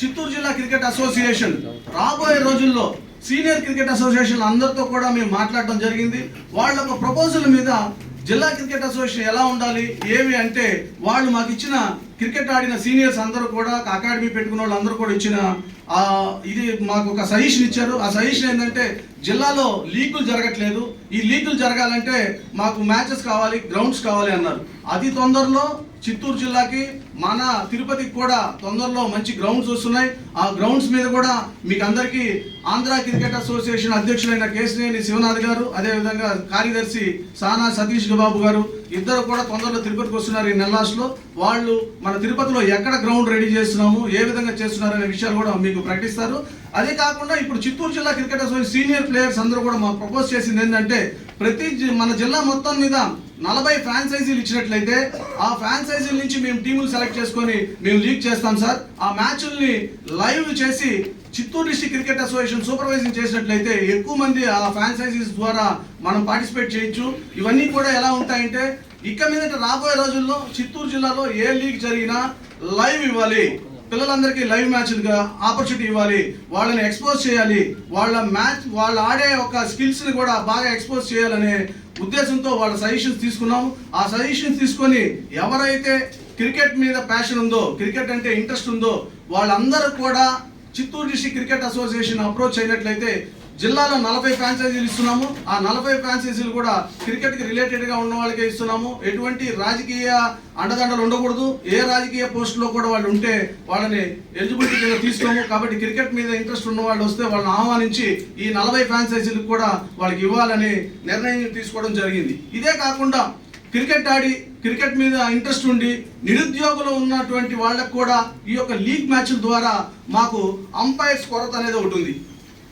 చిత్తూరు జిల్లా cricket association రాబోయే రోజుల్లో సీనియర్ క్రికెట్ అసోసియేషన్ అందరితో కూడా మేము మాట్లాడడం జరిగింది. వాళ్ళ ప్రపోజల్ మీద జిల్లా క్రికెట్ అసోసియేషన్ ఎలా ఉండాలి ఏమి అంటే వాళ్ళు మాకు ఇచ్చిన క్రికెట్ ఆడిన సీనియర్స్ అందరూ కూడా అకాడమీ పెట్టుకున్న వాళ్ళు అందరూ కూడా ఇచ్చిన ఇది మాకు ఒక సజెషన్ ఇచ్చారు. ఆ సజెషన్ ఏంటంటే జిల్లాలో లీగులు జరగట్లేదు, ఈ లీగులు జరగాలంటే మాకు మ్యాచెస్ కావాలి, గ్రౌండ్స్ కావాలి అన్నారు. అతి తొందరలో చిత్తూరు జిల్లాకి మన తిరుపతికి కూడా తొందరలో మంచి గ్రౌండ్స్ వస్తున్నాయి. ఆ గ్రౌండ్స్ మీద కూడా మీకు అందరికీ ఆంధ్ర క్రికెట్ అసోసియేషన్ అధ్యక్షులైన కేశినేని శివనాథ్ గారు, అదేవిధంగా కార్యదర్శి సానా సతీష్ బాబు గారు ఇద్దరు కూడా తొందరలో తిరుపతికి వస్తున్నారు. ఈ నెల లాస్ట్లో వాళ్ళు మన తిరుపతిలో ఎక్కడ గ్రౌండ్ రెడీ చేస్తున్నాము, ఏ విధంగా చేస్తున్నారు అనే విషయాలు కూడా మీకు ప్రకటిస్తారు. అదే కాకుండా ఇప్పుడు చిత్తూరు జిల్లా క్రికెట్ అసోసియేషన్ సీనియర్ ప్లేయర్స్ అందరూ కూడా మాకు ప్రపోజ్ చేసింది ఏంటంటే మన జిల్లా మొత్తం మీద 40 ఫ్రాంచైజీలు ఇచ్చినట్లయితే ఆ ఫ్రాంచైజీల నుంచి మేము టీములు సెలెక్ట్ చేసుకొని మేము లీగ్ చేస్తాం సార్. ఆ మ్యాచ్ల్ని లైవ్ చేసి Chittoor district cricket association supervising చేసినట్లయితే ఎక్కువ మంది ఆ ఫ్రాంచైజీస్ ద్వారా మనం పార్టిసిపేట్ చేయొచ్చు. ఇవన్నీ కూడా ఎలా ఉంటాయంటే ఇక మీద రాబోయే రోజుల్లో చిత్తూరు జిల్లాలో ఏ లీగ్ జరిగినా లైవ్ ఇవ్వాలి, పిల్లలందరికీ లైవ్ మ్యాచ్లుగా ఆపర్చునిటీ ఇవ్వాలి, వాళ్ళని ఎక్స్పోజ్ చేయాలి, వాళ్ళు ఆడే ఒక స్కిల్స్ని కూడా బాగా ఎక్స్పోజ్ చేయాలనే ఉద్దేశంతో వాళ్ళ సజెషన్స్ తీసుకున్నాము. ఆ సజెషన్స్ తీసుకొని ఎవరైతే క్రికెట్ మీద ప్యాషన్ ఉందో, క్రికెట్ అంటే ఇంట్రెస్ట్ ఉందో వాళ్ళందరూ కూడా Chittoor district cricket association approach అయినట్లయితే జిల్లాలో 40 ఫ్రాంచైజీలు ఇస్తున్నాము. ఆ 40 ఫ్రాంచైజీలు కూడా క్రికెట్కి రిలేటెడ్గా ఉన్న వాళ్ళకే ఇస్తున్నాము. ఎటువంటి రాజకీయ అండదండలు ఉండకూడదు, ఏ రాజకీయ పోస్టులో కూడా వాళ్ళు ఉంటే వాళ్ళని ఎలిజిబిలిటీ కింద తీసుకోము. కాబట్టి క్రికెట్ మీద ఇంట్రెస్ట్ ఉన్న వాళ్ళు వస్తే వాళ్ళని ఆహ్వానించి ఈ 40 ఫ్రాంచైజీలకు కూడా వాళ్ళకి ఇవ్వాలని నిర్ణయం తీసుకోవడం జరిగింది. ఇదే కాకుండా క్రికెట్ ఆడి క్రికెట్ మీద ఇంట్రెస్ట్ ఉండి నిరుద్యోగులు ఉన్నటువంటి వాళ్ళకు కూడా ఈ యొక్క లీగ్ మ్యాచ్ల ద్వారా మాకు అంపైర్స్ కొరత అనేది ఒకటి ఉంది.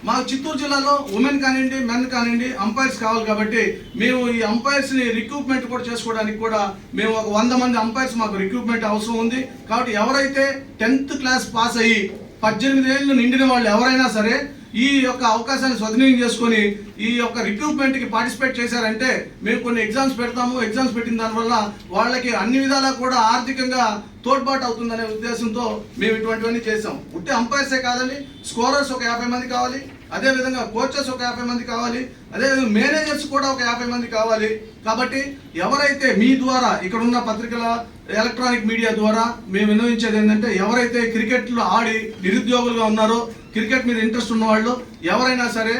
మాకు చిత్తూరు జిల్లాలో ఉమెన్ కానివ్వండి, మెన్ కానివ్వండి అంపైర్స్ కావాలి. కాబట్టి మేము ఈ అంపైర్స్ని రిక్రూట్మెంట్ కూడా చేసుకోవడానికి కూడా మేము ఒక 100 మంది అంపైర్స్ మాకు రిక్రూట్మెంట్ అవసరం ఉంది. కాబట్టి ఎవరైతే 10th క్లాస్ పాస్ అయ్యి 18 ఏళ్ళు నిండిన వాళ్ళు ఎవరైనా సరే ఈ యొక్క అవకాశాన్ని సద్వినియోగం చేసుకొని ఈ యొక్క రిక్రూట్మెంట్కి పార్టిసిపేట్ చేశారంటే మేము కొన్ని ఎగ్జామ్స్ పెడతాము. ఎగ్జామ్స్ పెట్టిన దానివల్ల వాళ్ళకి అన్ని విధాలా కూడా ఆర్థికంగా తోడ్పాటు అవుతుందనే ఉద్దేశంతో మేము ఇటువంటివన్నీ చేసాం. ఉట్టి అంపైర్సే కాదండి, స్కోరర్స్ ఒక 50 మంది కావాలి, అదేవిధంగా కోచెస్ ఒక 50 మంది కావాలి, అదేవిధంగా మేనేజర్స్ కూడా ఒక 50 మంది కావాలి. కాబట్టి ఎవరైతే మీ ద్వారా ఇక్కడ ఉన్న పత్రికల ఎలక్ట్రానిక్ మీడియా ద్వారా మేము విన్నవించేది ఏంటంటే ఎవరైతే క్రికెట్లో ఆడి నిరుద్యోగులుగా ఉన్నారో, క్రికెట్ మీద ఇంట్రెస్ట్ ఉన్నవాళ్ళు ఎవరైనా సరే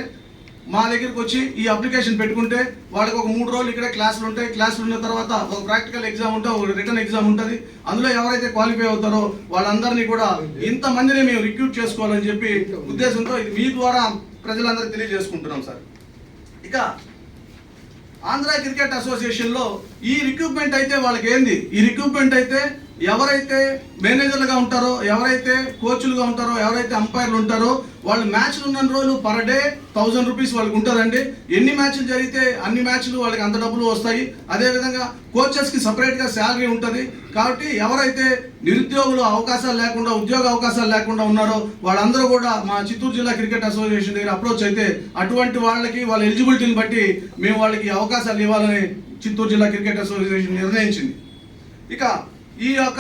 మా దగ్గరికి వచ్చి ఈ అప్లికేషన్ పెట్టుకుంటే వాళ్ళకి ఒక 3 రోజులు ఇక్కడే క్లాసులు ఉంటాయి. క్లాసులు ఉన్న తర్వాత ఒక ప్రాక్టికల్ ఎగ్జామ్ ఉంటుంది, ఒక రిటర్న్ ఎగ్జామ్ ఉంటుంది. అందులో ఎవరైతే క్వాలిఫై అవుతారో వాళ్ళందరినీ కూడా ఇంతమందిని మేము రిక్రూట్ చేసుకోవాలని చెప్పి ఉద్దేశంతో ఇది మీ ద్వారా ప్రజలందరికీ తెలియజేసుకుంటున్నాం సార్. ఇక ఆంధ్ర క్రికెట్ అసోసియేషన్లో ఈ రిక్రూట్మెంట్ అయితే వాళ్ళకి ఏంది, ఈ రిక్రూట్మెంట్ అయితే ఎవరైతే మేనేజర్లుగా ఉంటారో, ఎవరైతే కోచ్లుగా ఉంటారో, ఎవరైతే అంపైర్లు ఉంటారో వాళ్ళు మ్యాచ్లు ఉన్న రోజులు పర్ డే 1000 రూపీస్ వాళ్ళకి ఉంటుందండి. ఎన్ని మ్యాచ్లు జరిగితే అన్ని మ్యాచ్లు వాళ్ళకి అంత డబ్బులు వస్తాయి. అదేవిధంగా కోచెస్కి సపరేట్గా శాలరీ ఉంటుంది. కాబట్టి ఎవరైతే నిరుద్యోగులు అవకాశాలు లేకుండా, ఉద్యోగ అవకాశాలు లేకుండా ఉన్నారో వాళ్ళందరూ కూడా మా చిత్తూరు జిల్లా క్రికెట్ అసోసియేషన్ దగ్గర అప్రోచ్ అయితే అటువంటి వాళ్ళకి వాళ్ళ ఎలిజిబిలిటీని బట్టి మేము వాళ్ళకి అవకాశాలు ఇవ్వాలని చిత్తూరు జిల్లా క్రికెట్ అసోసియేషన్ నిర్ణయించింది. ఇక ఈ యొక్క